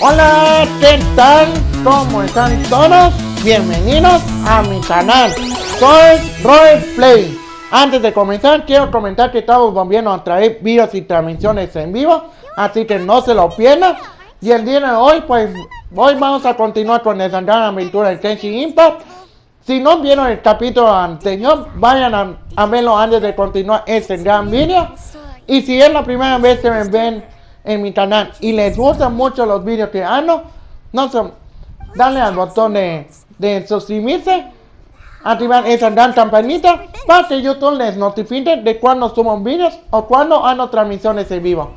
Hola, ¿qué tal? ¿Cómo están todos? Bienvenidos a mi canal. Soy RoyPlay. Antes de comenzar, quiero comentar que estamos volviendo a traer videos y transmisiones en vivo, así que no se lo pierdan. Y el día de hoy, pues, hoy vamos a continuar con esa gran aventura de Genshin Impact. Si no vieron el capítulo anterior, vayan a verlo antes de continuar este gran video. Y si es la primera vez que me ven en mi canal y les gustan mucho los vídeos que hago, no se dale al botón de suscribirse, activar esa gran campanita para que YouTube les notifique de cuando subo vídeos o cuando hago transmisiones en vivo.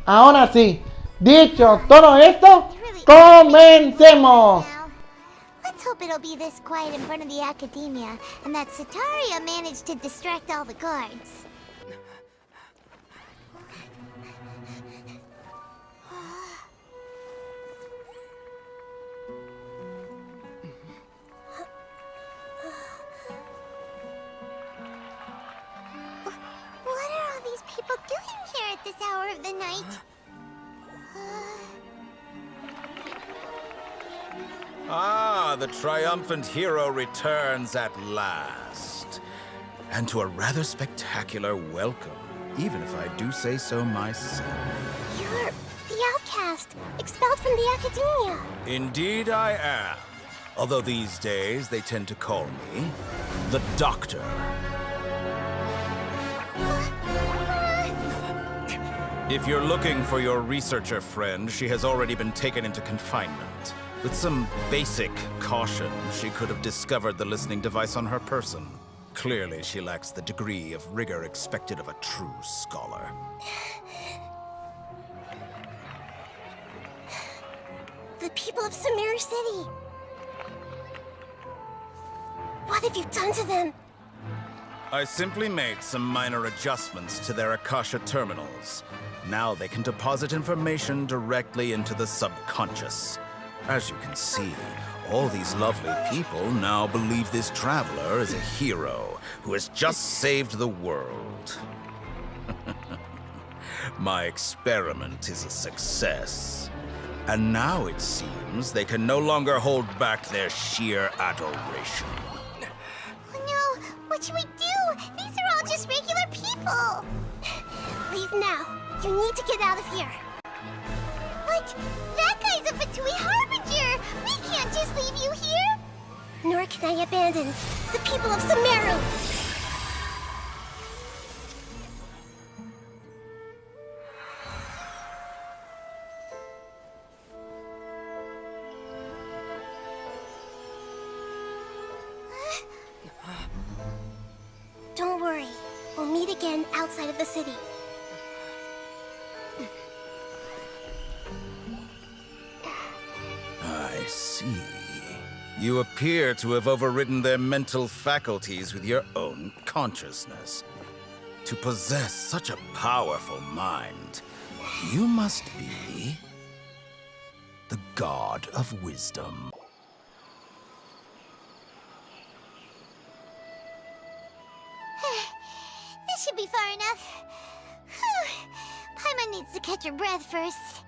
Ahora sí, dicho todo esto, comencemos. Let's hope it'll be this quiet in front of the academia, and that Sataria managed to distract all the guards. What are all these people doing here at this hour of the night? Ah, the triumphant hero returns at last. And to a rather spectacular welcome, even if I do say so myself. You're the outcast, expelled from the academia. Indeed I am. Although these days they tend to call me the Doctor. If you're looking for your researcher friend, she has already been taken into confinement. With some basic caution, she could have discovered the listening device on her person. Clearly, she lacks the degree of rigor expected of a true scholar. The people of Sumeru City. What have you done to them? I simply made some minor adjustments to their Akasha terminals. Now they can deposit information directly into the subconscious. As you can see, all these lovely people now believe this traveler is a hero who has just saved the world. My experiment is a success. And now it seems they can no longer hold back their sheer adoration. Oh no, what should we do? These are all just regular people. Leave now. You need to get out of here. But that guy's a Fatui Harbinger! We can't just leave you here! Nor can I abandon the people of Sumeru! Don't worry. We'll meet again outside of the city. I see. You appear to have overridden their mental faculties with your own consciousness. To possess such a powerful mind, you must be the god of wisdom. This should be far enough. Whew. Paimon needs to catch her breath first.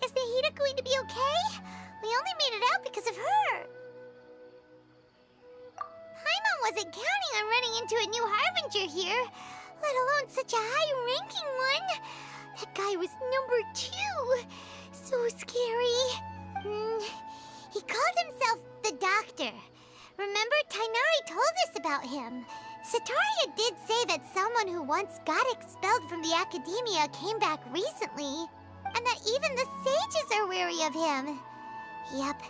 Is Nahida going to be okay? We only made it out because of her. Paimon wasn't counting on running into a new Harbinger here, let alone such a high-ranking one. That guy was number 2. So scary. He called himself the Doctor. Remember, Tainari told us about him. Sataria did say that someone who once got expelled from the academia came back recently. And that even the sages are wary of him. Yep,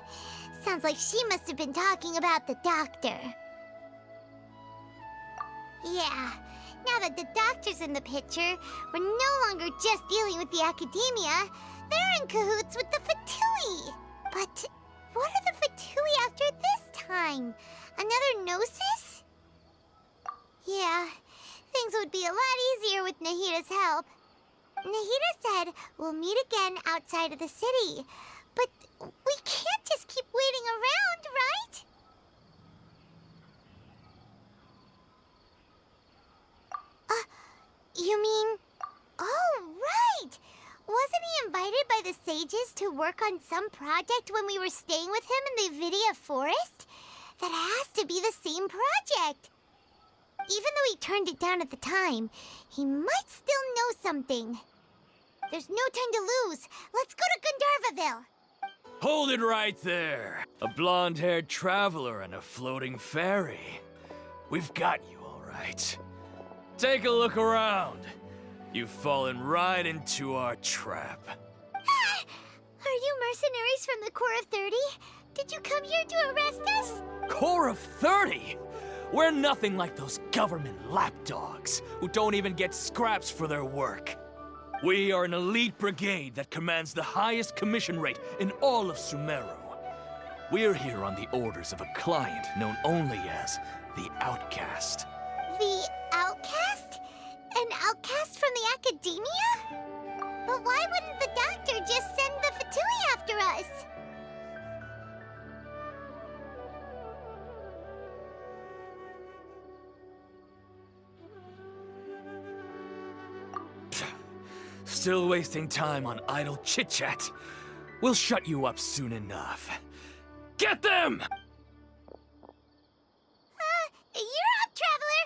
sounds like she must have been talking about the Doctor. Yeah, now that the Doctor's in the picture, we're no longer just dealing with the academia. They're in cahoots with the Fatui. But what are the Fatui after this time? Another Gnosis? Yeah, things would be a lot easier with Nahida's help. Nahida said we'll meet again outside of the city. But we can't just keep waiting around, right? You mean... Oh, right! Wasn't he invited by the sages to work on some project when we were staying with him in the Vidya forest? That has to be the same project. Even though he turned it down at the time, he might still know something. There's no time to lose. Let's go to Gandharvaville. Hold it right there. A blonde-haired traveler and a floating fairy. We've got you, all right. Take a look around. You've fallen right into our trap. Are you mercenaries from the Corps of 30? Did you come here to arrest us? Corps of 30? We're nothing like those government lapdogs who don't even get scraps for their work. We are an elite brigade that commands the highest commission rate in all of Sumeru. We're here on the orders of a client known only as the Outcast. The Outcast? An outcast from the academia? But why wouldn't the doctor just send the Fatui after us? Still wasting time on idle chit-chat. We'll shut you up soon enough. Get them! You're up, traveler!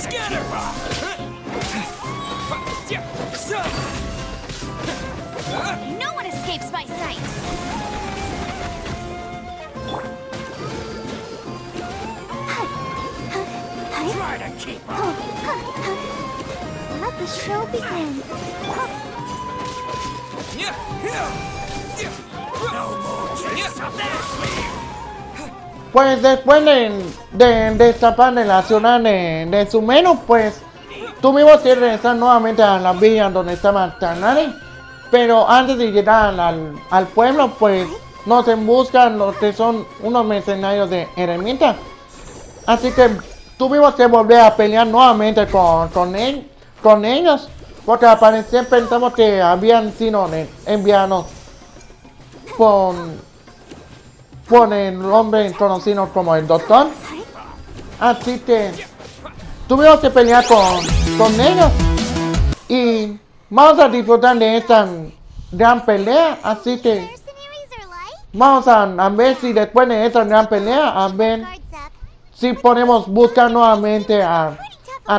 Scatter! No one escapes my sights! Try to keep up! Let the show begin. No more chance of that! Pues después de escapar de la ciudad de Sumeru, pues tuvimos que regresar nuevamente a la villa donde estaba Darle. Pero antes de llegar al pueblo, pues nos emboscan los que son unos mercenarios de eremita. Así que tuvimos que volver a pelear nuevamente con ellos. Porque al parecer pensamos que habían sido enviados por el hombre conocido como el doctor. Así que tuvimos que pelear con ellos. Y vamos a disfrutar de esta gran pelea. Así que Mercenaries are like? vamos a ver si después de esta gran pelea, a ver Guards up. si podemos buscar nuevamente a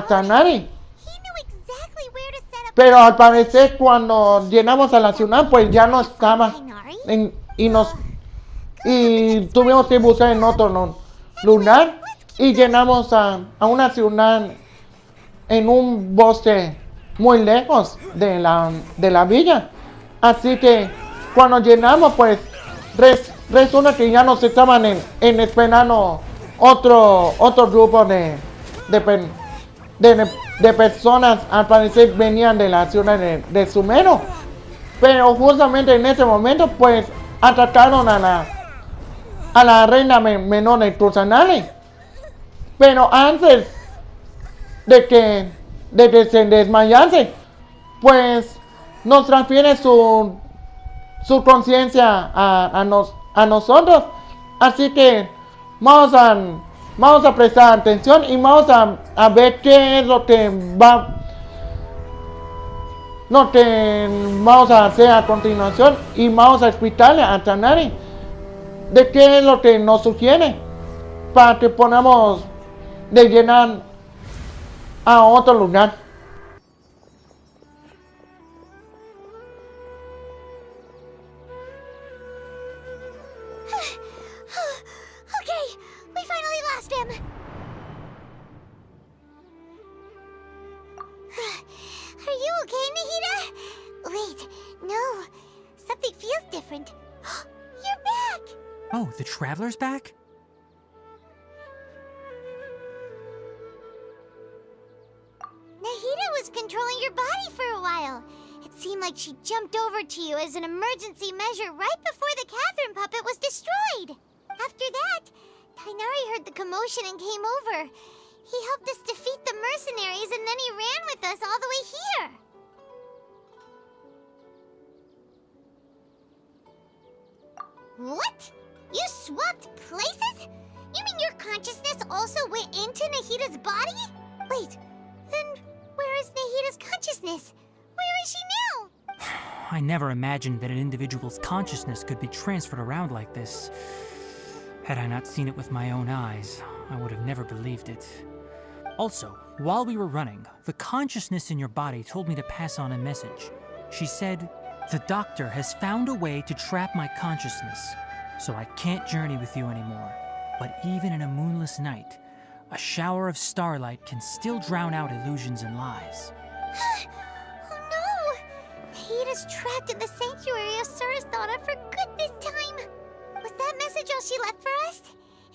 Tanari. He knew exactly where to set up. Pero al parecer cuando llegamos a la ciudad, pues ya no estaba. Y tuvimos que buscar en otro lugar. Y llegamos a una ciudad en un bosque muy lejos de la villa. Así que cuando llegamos, pues resulta que ya nos estaban esperando otro grupo de personas. Al parecer venían de la ciudad de Sumeru. Pero justamente en ese momento, pues atacaron a la reina menor de Kusanari. Pero antes de que se desmayase, pues nos transfiere su conciencia a nosotros. Así que vamos a prestar atención y vamos a ver qué es lo que vamos a hacer a continuación. Y vamos a explicarle a Tanari de qué es lo que nos sugiere para que podamos llenar a otro lugar. Okay, we finally lost him. Are you okay, Nahida? Wait, no. Something feels different. You're back! Oh, the Traveler's back? Nahida was controlling your body for a while. It seemed like she jumped over to you as an emergency measure right before the Catherine puppet was destroyed. After that, Tainari heard the commotion and came over. He helped us defeat the mercenaries and then he ran with us all the way here. What? You swapped places? You mean your consciousness also went into Nahida's body? Wait, then where is Nahida's consciousness? Where is she now? I never imagined that an individual's consciousness could be transferred around like this. Had I not seen it with my own eyes, I would have never believed it. Also, while we were running, the consciousness in your body told me to pass on a message. She said, "The doctor has found a way to trap my consciousness, so I can't journey with you anymore. But even in a moonless night, a shower of starlight can still drown out illusions and lies." Oh no! Nahida's trapped in the sanctuary of Suristhana for good this time. Was that message all she left for us?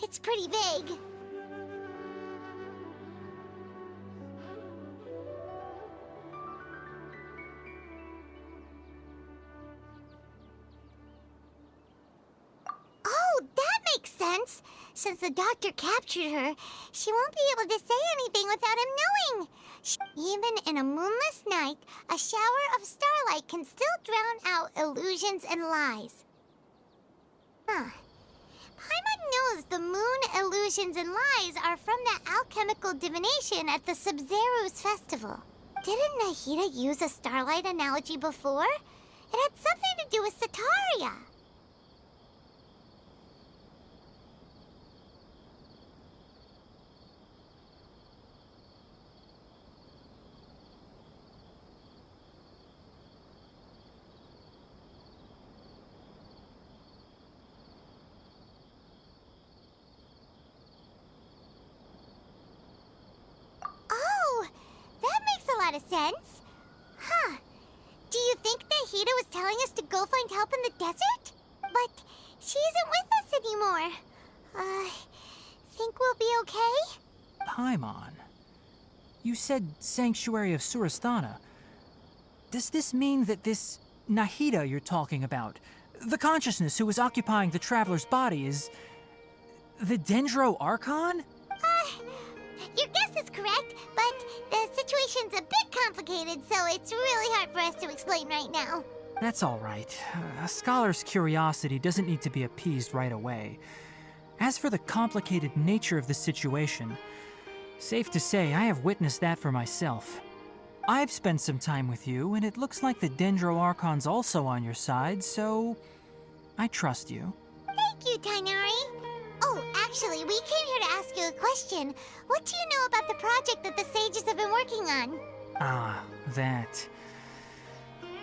It's pretty vague. Oh, that makes sense. Since the doctor captured her, she won't be able to say anything without him knowing. Even in a moonless night, a shower of starlight can still drown out illusions and lies. Huh. Paimon knows the moon illusions and lies are from the alchemical divination at the Sub-Zeru's festival. Didn't Nahida use a starlight analogy before? It had something to do with Sataria. Oh, that makes a lot of sense. Huh. Do you think Nahida was telling us to go find help in the desert? But she isn't with us anymore. Think we'll be okay? Paimon, you said Sanctuary of Suristhana. Does this mean that this Nahida you're talking about, the consciousness who is occupying the traveler's body, is the Dendro Archon? Your guess is correct, but the situation's a bit complicated, so it's really hard for us to explain right now. That's all right. A scholar's curiosity doesn't need to be appeased right away. As for the complicated nature of the situation, safe to say I have witnessed that for myself. I've spent some time with you, and it looks like the Dendro Archon's also on your side, so I trust you. Thank you, Tainari. Oh, actually, we came here to ask you a question. What do you know about the project that the sages have been working on? Ah, that.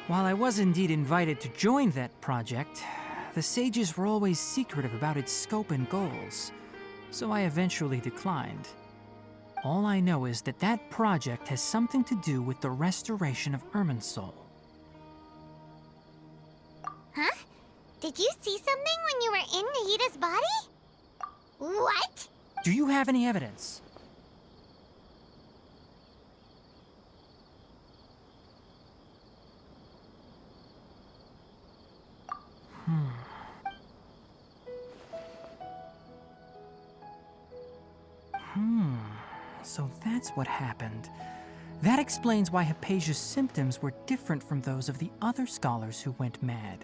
While I was indeed invited to join that project, the sages were always secretive about its scope and goals, so I eventually declined. All I know is that that project has something to do with the restoration of Irminsul. Huh? Did you see something when you were in Nahida's body? What? Do you have any evidence? So that's what happened. That explains why Hypatia's symptoms were different from those of the other scholars who went mad.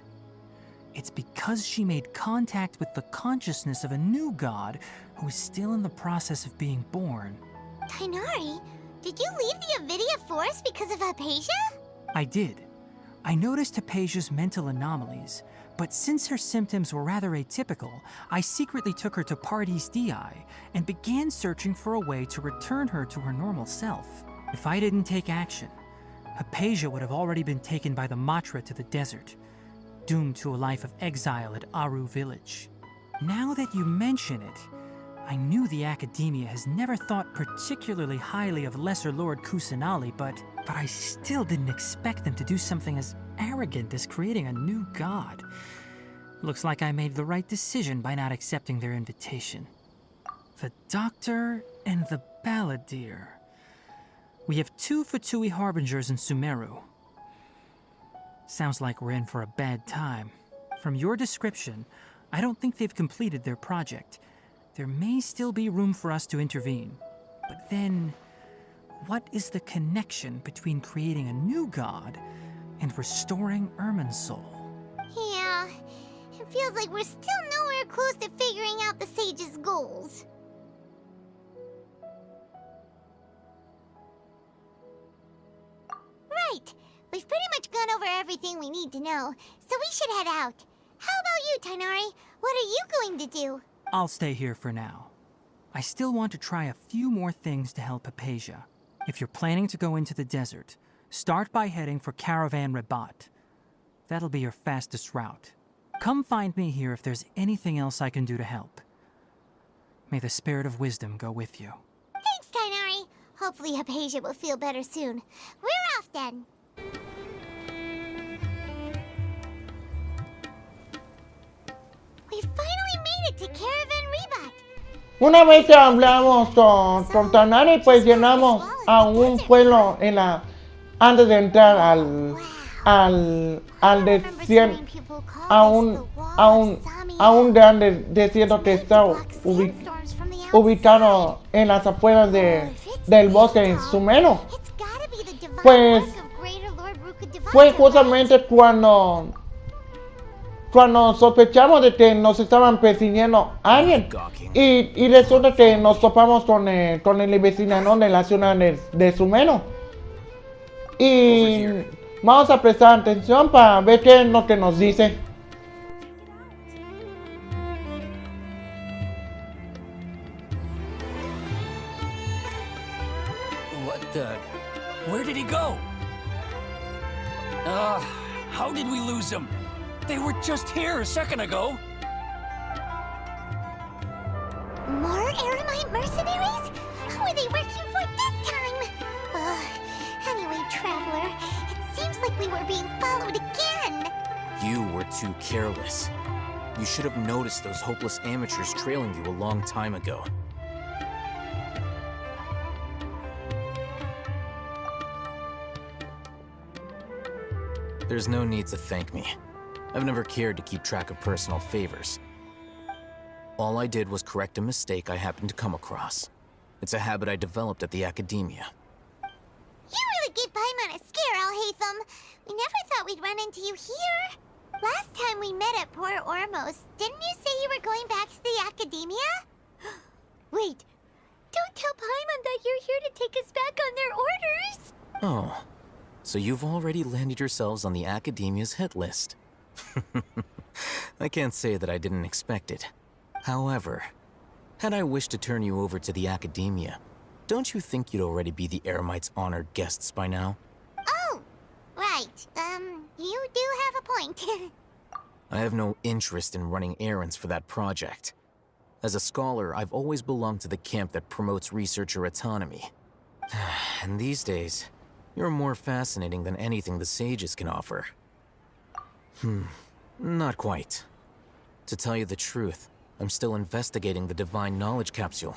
It's because she made contact with the consciousness of a new god who is still in the process of being born. Tainari, did you leave the Avidia Forest because of Hypatia? I did. I noticed Hypatia's mental anomalies, but since her symptoms were rather atypical, I secretly took her to Pardis Dii and began searching for a way to return her to her normal self. If I didn't take action, Hypatia would have already been taken by the Matra to the desert, doomed to a life of exile at Aru village. Now that you mention it, I knew the Academia has never thought particularly highly of Lesser Lord Kusanali, but I still didn't expect them to do something as arrogant as creating a new god. Looks like I made the right decision by not accepting their invitation. The Doctor and the Balladeer. We have 2 Fatui Harbingers in Sumeru. Sounds like we're in for a bad time. From your description, I don't think they've completed their project. There may still be room for us to intervene. But then, what is the connection between creating a new god and restoring Irminsul? Yeah, it feels like we're still nowhere close to figuring out the sage's goals. Right, we've pretty much gone over everything we need to know, so we should head out. How about you, Tighnari? What are you going to do? I'll stay here for now. I still want to try a few more things to help Hypatia. If you're planning to go into the desert, start by heading for Caravan Rabat. That'll be your fastest route. Come find me here if there's anything else I can do to help. May the spirit of wisdom go with you. Thanks, Tighnari. Hopefully Hypatia will feel better soon. We're off then. We finally made it to Caravan Rabat. Una vez que hablamos con Tighnari, pues llegamos a un pueblo antes de entrar al desierto, a un grande desierto que está ubicado en las afueras del bosque sumeru. Pues fue justamente cuando sospechamos de que nos estaban persiguiendo a alguien y resulta que nos topamos con el vecindario de la ciudad de Sumeru y vamos a prestar atención para ver qué es lo que nos dice. What the? Where did he go? How did we lose him? They were just here a second ago. More Eremite mercenaries? Who are they working for this time? Anyway, Traveler, it seems like we were being followed again. You were too careless. You should have noticed those hopeless amateurs trailing you a long time ago. There's no need to thank me. I've never cared to keep track of personal favors. All I did was correct a mistake I happened to come across. It's a habit I developed at the academia. You really gave Paimon a scare, Alhaitham. We never thought we'd run into you here. Last time we met at Port Ormos, didn't you say you were going back to the academia? Wait, don't tell Paimon that you're here to take us back on their orders. Oh, so you've already landed yourselves on the academia's hit list. I can't say that I didn't expect it. However, had I wished to turn you over to the academia, don't you think you'd already be the Eremites' honored guests by now? Oh, right. You do have a point. I have no interest in running errands for that project. As a scholar, I've always belonged to the camp that promotes researcher autonomy. And these days, you're more fascinating than anything the sages can offer. Not quite. To tell you the truth, I'm still investigating the Divine Knowledge Capsule.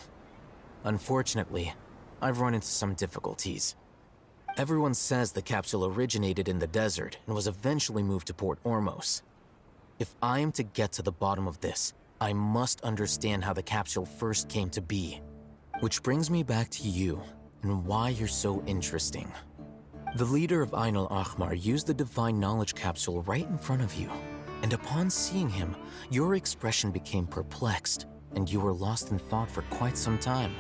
Unfortunately, I've run into some difficulties. Everyone says the capsule originated in the desert and was eventually moved to Port Ormos. If I am to get to the bottom of this, I must understand how the capsule first came to be. Which brings me back to you, and why you're so interesting. The leader of Ain al-Ahmar used the Divine Knowledge Capsule right in front of you, and upon seeing him, your expression became perplexed, and you were lost in thought for quite some time.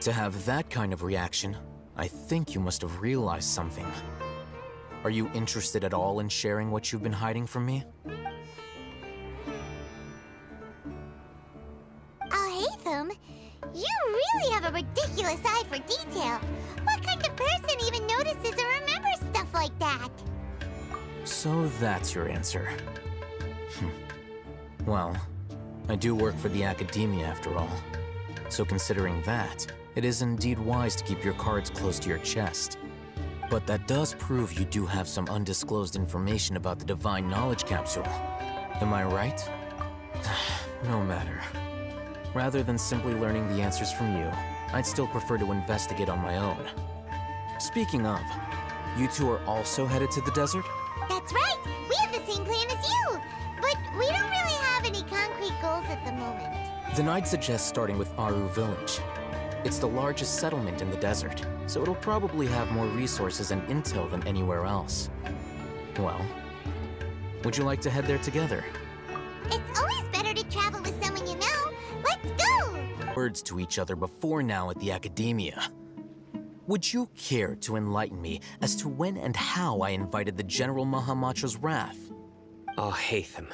To have that kind of reaction, I think you must have realized something. Are you interested at all in sharing what you've been hiding from me? Alhaitham, you really have a ridiculous eye for detail. What kind of person even notices or remembers stuff like that? So that's your answer. Well, I do work for the academia after all. So considering that, it is indeed wise to keep your cards close to your chest. But that does prove you do have some undisclosed information about the Divine Knowledge Capsule. Am I right? No matter. Rather than simply learning the answers from you, I'd still prefer to investigate on my own. Speaking of, you two are also headed to the desert? That's right. We have the same plan as you. But we don't really have any concrete goals at the moment. Then I'd suggest starting with Aru Village. It's the largest settlement in the desert, so it'll probably have more resources and intel than anywhere else. Well, would you like to head there together? It's always better to travel with someone you know. Let's go! Words to each other before now at the Academia. Would you care to enlighten me as to when and how I invited the General Mahamatra's wrath? Oh, Haytham.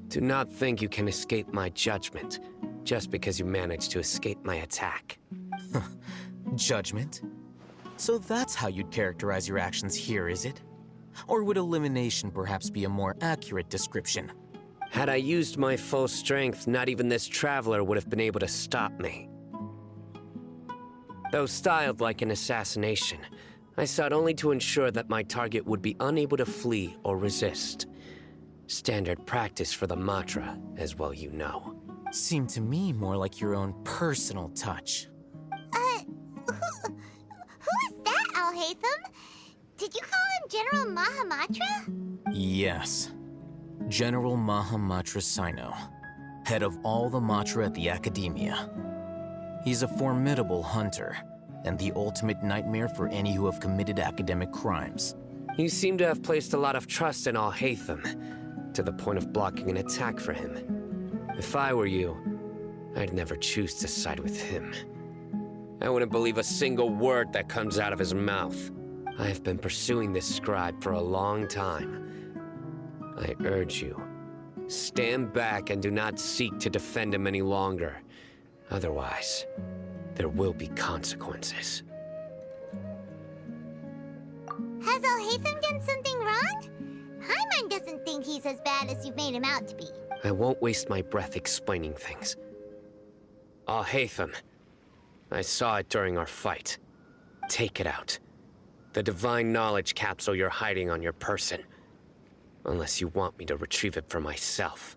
Do not think you can escape my judgment just because you managed to escape my attack. Judgment? So that's how you'd characterize your actions here, is it? Or would elimination perhaps be a more accurate description? Had I used my full strength, not even this traveler would have been able to stop me. Though styled like an assassination, I sought only to ensure that my target would be unable to flee or resist. Standard practice for the Matra, as well you know. Seemed to me more like your own personal touch. Who is that, Alhaitham? Did you call him General Mahamatra? Yes. General Mahamatra Sino, head of all the Matra at the Academia. He's a formidable hunter, and the ultimate nightmare for any who have committed academic crimes. You seem to have placed a lot of trust in Alhaitham, to the point of blocking an attack for him. If I were you, I'd never choose to side with him. I wouldn't believe a single word that comes out of his mouth. I have been pursuing this scribe for a long time. I urge you, stand back and do not seek to defend him any longer. Otherwise, there will be consequences. Has Alhaitham done something wrong? Paimon doesn't think he's as bad as you've made him out to be. I won't waste my breath explaining things. Alhaitham, I saw it during our fight. Take it out. The divine knowledge capsule you're hiding on your person. Unless you want me to retrieve it for myself.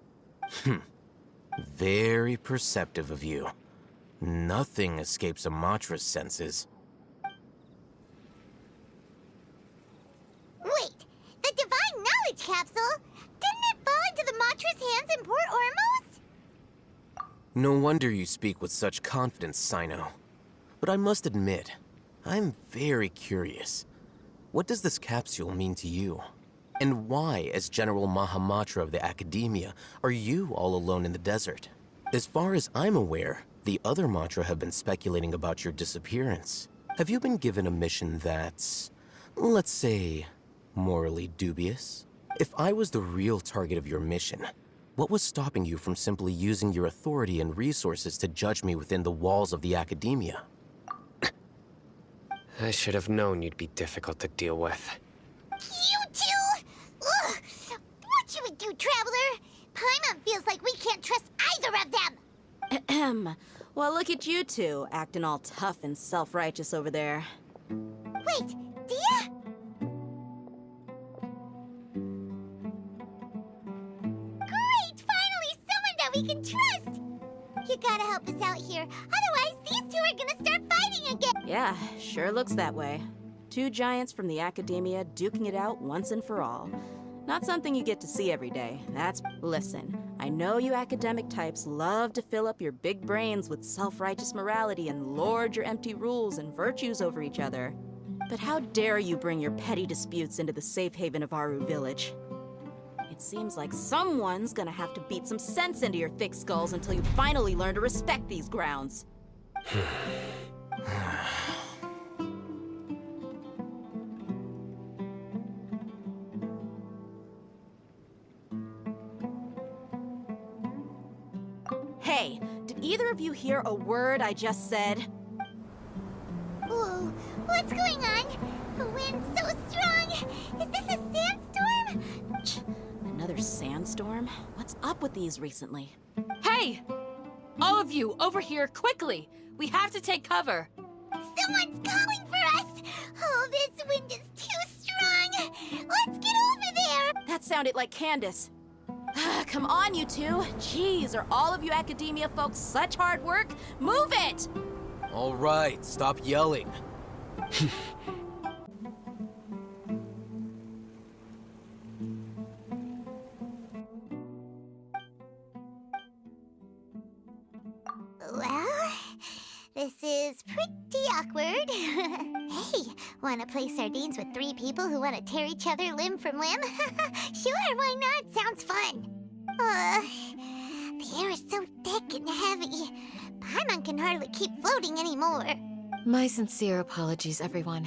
Very perceptive of you. Nothing escapes a Matra's senses. Wait, the divine knowledge capsule? Didn't it fall into the Matra's hands in Port Ormos? No wonder you speak with such confidence, Sino. But I must admit, I'm very curious. What does this capsule mean to you? And why, as General Mahamatra of the Academia, are you all alone in the desert? As far as I'm aware, the other Matra have been speculating about your disappearance. Have you been given a mission that's, let's say, morally dubious? If I was the real target of your mission, what was stopping you from simply using your authority and resources to judge me within the walls of the Academia? I should have known you'd be difficult to deal with. You two? Ugh! What should we do, Traveler? Paimon feels like we can't trust either of them! Ahem. Well, look at you two, acting all tough and self-righteous over there. Wait, Dia? Great! Finally, someone that we can trust! You gotta help us out here, otherwise these two are gonna start fighting again! Yeah, sure looks that way. Two giants from the Academia duking it out once and for all. Not something you get to see every day. Listen, I know you academic types love to fill up your big brains with self-righteous morality and lord your empty rules and virtues over each other. But how dare you bring your petty disputes into the safe haven of Aru Village? It seems like someone's gonna have to beat some sense into your thick skulls until you finally learn to respect these grounds. Hey, did either of you hear a word I just said? Whoa, what's going on? The wind's so strong! Is this a sandstorm? Another sandstorm? What's up with these recently? Hey! All of you, over here, quickly! We have to take cover! Someone's calling for us! Oh, this wind is too strong! Let's get over there! That sounded like Candace. Come on, you two. Jeez, are all of you Academia folks such hard work? Move it! All right, stop yelling. Well, the This is pretty awkward. Hey, wanna play sardines with 3 people who wanna tear each other limb from limb? Sure, why not? Sounds fun. The air is so thick and heavy. Paimon can hardly keep floating anymore. My sincere apologies, everyone.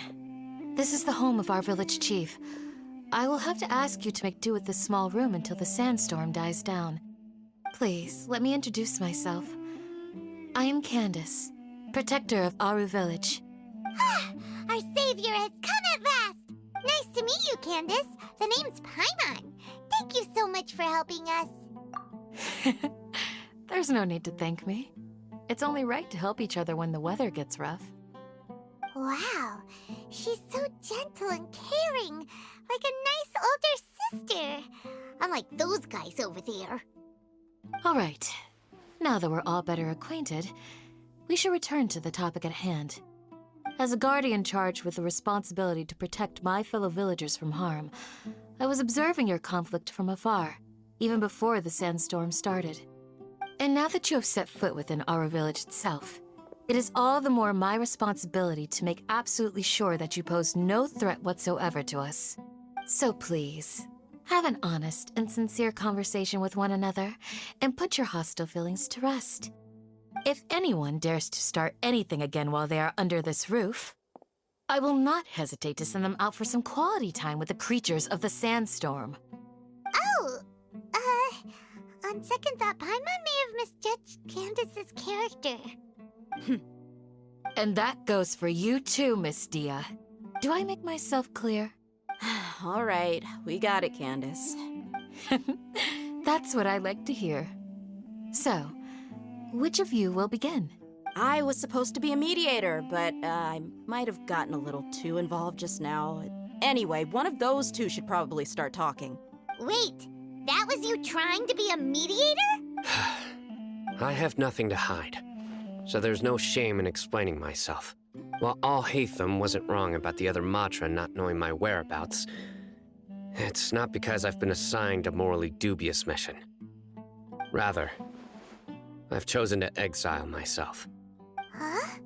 This is the home of our village chief. I will have to ask you to make do with this small room until the sandstorm dies down. Please, let me introduce myself. I am Candace, protector of Aru Village. Our savior has come at last! Nice to meet you, Candace. The name's Paimon. Thank you so much for helping us. There's no need to thank me. It's only right to help each other when the weather gets rough. Wow, she's so gentle and caring, like a nice older sister. Unlike those guys over there. All right. Now that we're all better acquainted, we should return to the topic at hand. As a guardian charged with the responsibility to protect my fellow villagers from harm, I was observing your conflict from afar, even before the sandstorm started. And now that you have set foot within our village itself, it is all the more my responsibility to make absolutely sure that you pose no threat whatsoever to us. So please, have an honest and sincere conversation with one another, and put your hostile feelings to rest. If anyone dares to start anything again while they are under this roof, I will not hesitate to send them out for some quality time with the creatures of the sandstorm. Oh, on second thought, Paimon may have misjudged Candace's character. And that goes for you too, Miss Dia. Do I make myself clear? All right, we got it, Candace. That's what I like to hear. So, which of you will begin? I was supposed to be a mediator, but I might have gotten a little too involved just now. Anyway, one of those two should probably start talking. Wait, that was you trying to be a mediator? I have nothing to hide, so there's no shame in explaining myself. While Al-Haytham wasn't wrong about the other Matra not knowing my whereabouts, it's not because I've been assigned a morally dubious mission. Rather, I've chosen to exile myself. Huh?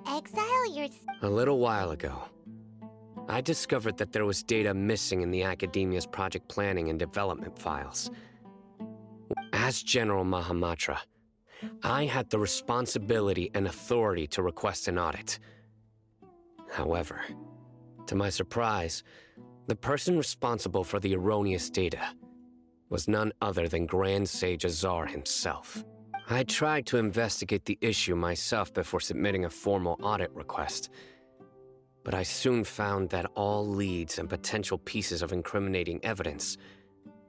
Exile your... A little while ago, I discovered that there was data missing in the Academia's project planning and development files. As General Mahamatra, I had the responsibility and authority to request an audit. However, to my surprise, the person responsible for the erroneous data was none other than Grand Sage Azar himself. I tried to investigate the issue myself before submitting a formal audit request, but I soon found that all leads and potential pieces of incriminating evidence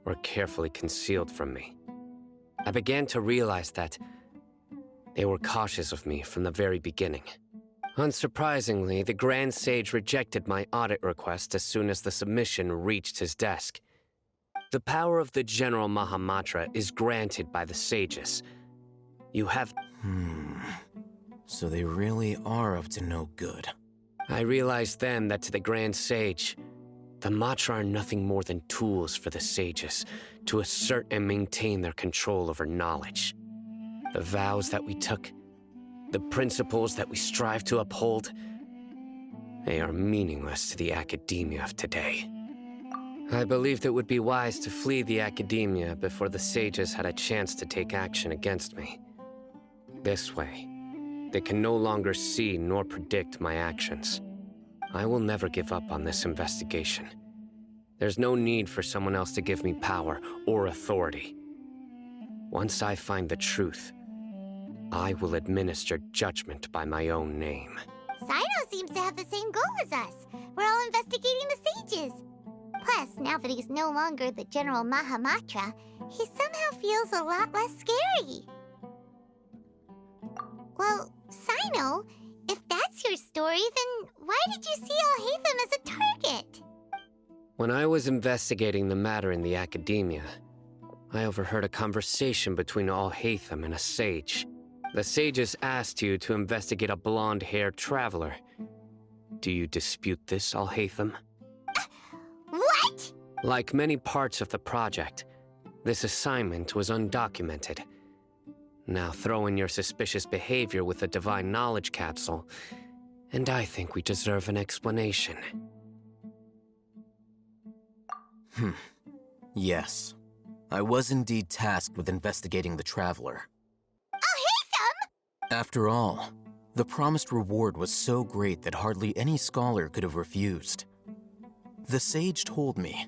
were carefully concealed from me. I began to realize that they were cautious of me from the very beginning. Unsurprisingly, the Grand Sage rejected my audit request as soon as the submission reached his desk. The power of the General Mahamatra is granted by the sages. You have... So they really are up to no good. I realized then that to the Grand Sage, the Matra are nothing more than tools for the sages to assert and maintain their control over knowledge. The vows that we took, the principles that we strive to uphold, they are meaningless to the Academia of today. I believed it would be wise to flee the Academia before the sages had a chance to take action against me. This way, they can no longer see nor predict my actions. I will never give up on this investigation. There's no need for someone else to give me power or authority. Once I find the truth, I will administer judgment by my own name. Sino seems to have the same goal as us. We're all investigating the sages. Plus, now that he's no longer the General Mahamatra, he somehow feels a lot less scary. Well, Sino, if that's your story, then why did you see Al-Haytham as a target? When I was investigating the matter in the Academia, I overheard a conversation between Al-Haytham and a sage. The sages asked you to investigate a blonde-haired traveler. Do you dispute this, Al-Haytham? What? Like many parts of the project, this assignment was undocumented. Now throw in your suspicious behavior with the divine knowledge capsule, and I think we deserve an explanation. Yes. I was indeed tasked with investigating the Traveler. I'll hate them! After all, the promised reward was so great that hardly any scholar could have refused. The sage told me,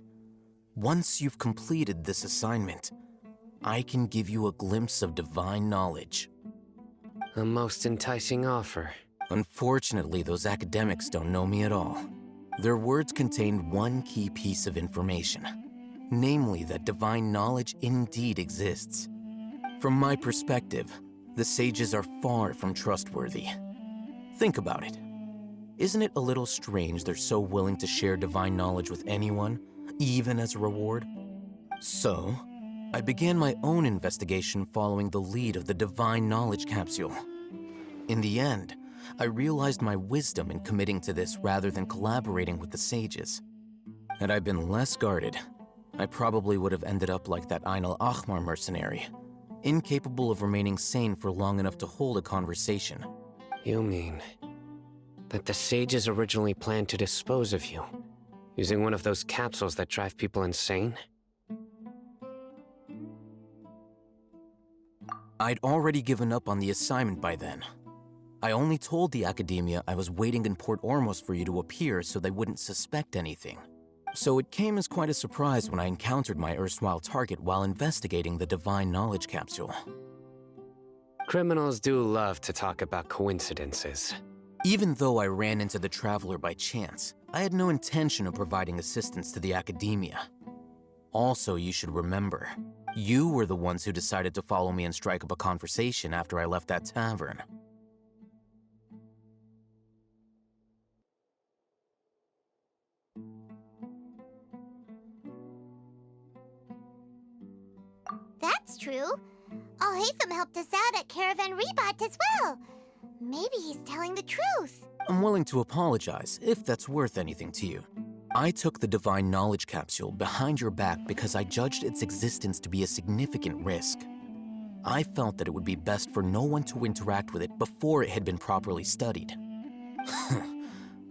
once you've completed this assignment, I can give you a glimpse of divine knowledge. A most enticing offer. Unfortunately, those academics don't know me at all. Their words contained one key piece of information, namely that divine knowledge indeed exists. From my perspective, the sages are far from trustworthy. Think about it. Isn't it a little strange they're so willing to share divine knowledge with anyone, even as a reward? So, I began my own investigation following the lead of the divine knowledge capsule. In the end, I realized my wisdom in committing to this rather than collaborating with the sages. Had I been less guarded, I probably would have ended up like that Ain al-Ahmar mercenary, incapable of remaining sane for long enough to hold a conversation. You mean that the sages originally planned to dispose of you, using one of those capsules that drive people insane? I'd already given up on the assignment by then. I only told the academia I was waiting in Port Ormos for you to appear so they wouldn't suspect anything. So it came as quite a surprise when I encountered my erstwhile target while investigating the divine knowledge capsule. Criminals do love to talk about coincidences. Even though I ran into the Traveler by chance, I had no intention of providing assistance to the academia. Also, you should remember, you were the ones who decided to follow me and strike up a conversation after I left that tavern. That's true. Al-Haytham helped us out at Caravan Rebat as well. Maybe he's telling the truth. I'm willing to apologize, if that's worth anything to you. I took the divine knowledge capsule behind your back because I judged its existence to be a significant risk. I felt that it would be best for no one to interact with it before it had been properly studied.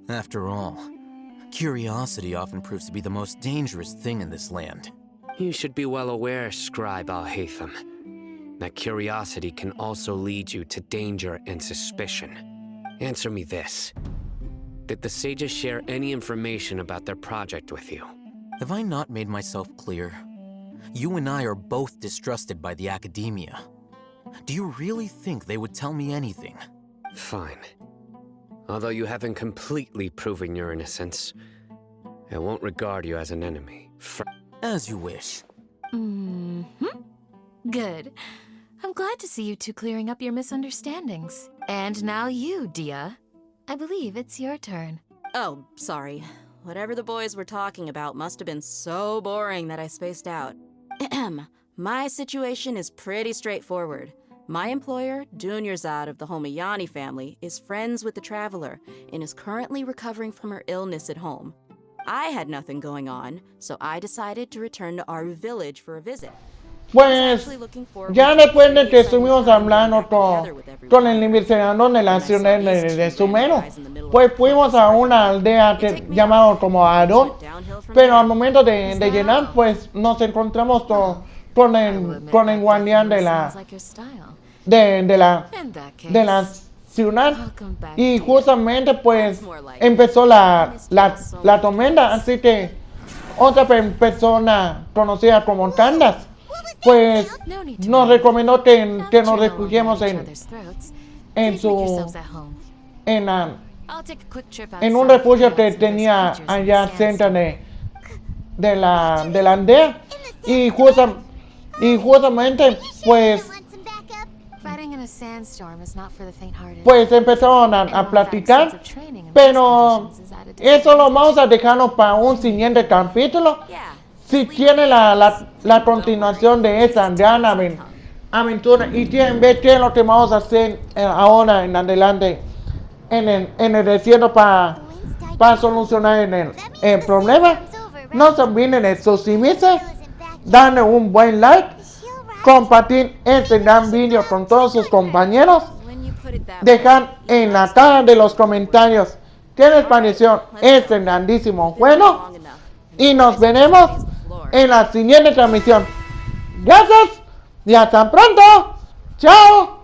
After all, curiosity often proves to be the most dangerous thing in this land. You should be well aware, Scribe Al-Haytham, that curiosity can also lead you to danger and suspicion. Answer me this. Did the sages share any information about their project with you? Have I not made myself clear? You and I are both distrusted by the academia. Do you really think they would tell me anything? Fine. Although you haven't completely proven your innocence, I won't regard you as an enemy. As you wish. Good. I'm glad to see you two clearing up your misunderstandings. And now you, Dia. I believe it's your turn. Oh, sorry. Whatever the boys were talking about must have been so boring that I spaced out. My situation is pretty straightforward. My employer, Dunyarzad of the Homayani family, is friends with the Traveler and is currently recovering from her illness at home. I had nothing going on, so I decided to return to Aru village for a visit. Pues ya después de que estuvimos hablando con el investigador de la ciudad de Sumeru, pues fuimos a una aldea llamada como Aru, pero al momento de llegar, pues nos encontramos con el guardián de la ciudad, y justamente pues empezó la tormenta, así que otra persona conocida como Candace pues nos recomendó que nos refugiemos en un refugio que tenía allá cerca de la aldea, y justamente pues empezaron a platicar, pero eso lo vamos a dejarlo para un siguiente capítulo. Si tiene la continuación de esta gran aventura y quieren ver qué es lo que vamos a hacer ahora en adelante en el desierto para solucionar el problema, no se olviden de suscribirse, darle un buen like compartir este gran vídeo con todos sus compañeros. When you put it that way, Dejar en la tabla de los comentarios qué les pareció este grandísimo juego. Y nos veremos en la siguiente transmisión. Gracias y hasta pronto. Chao.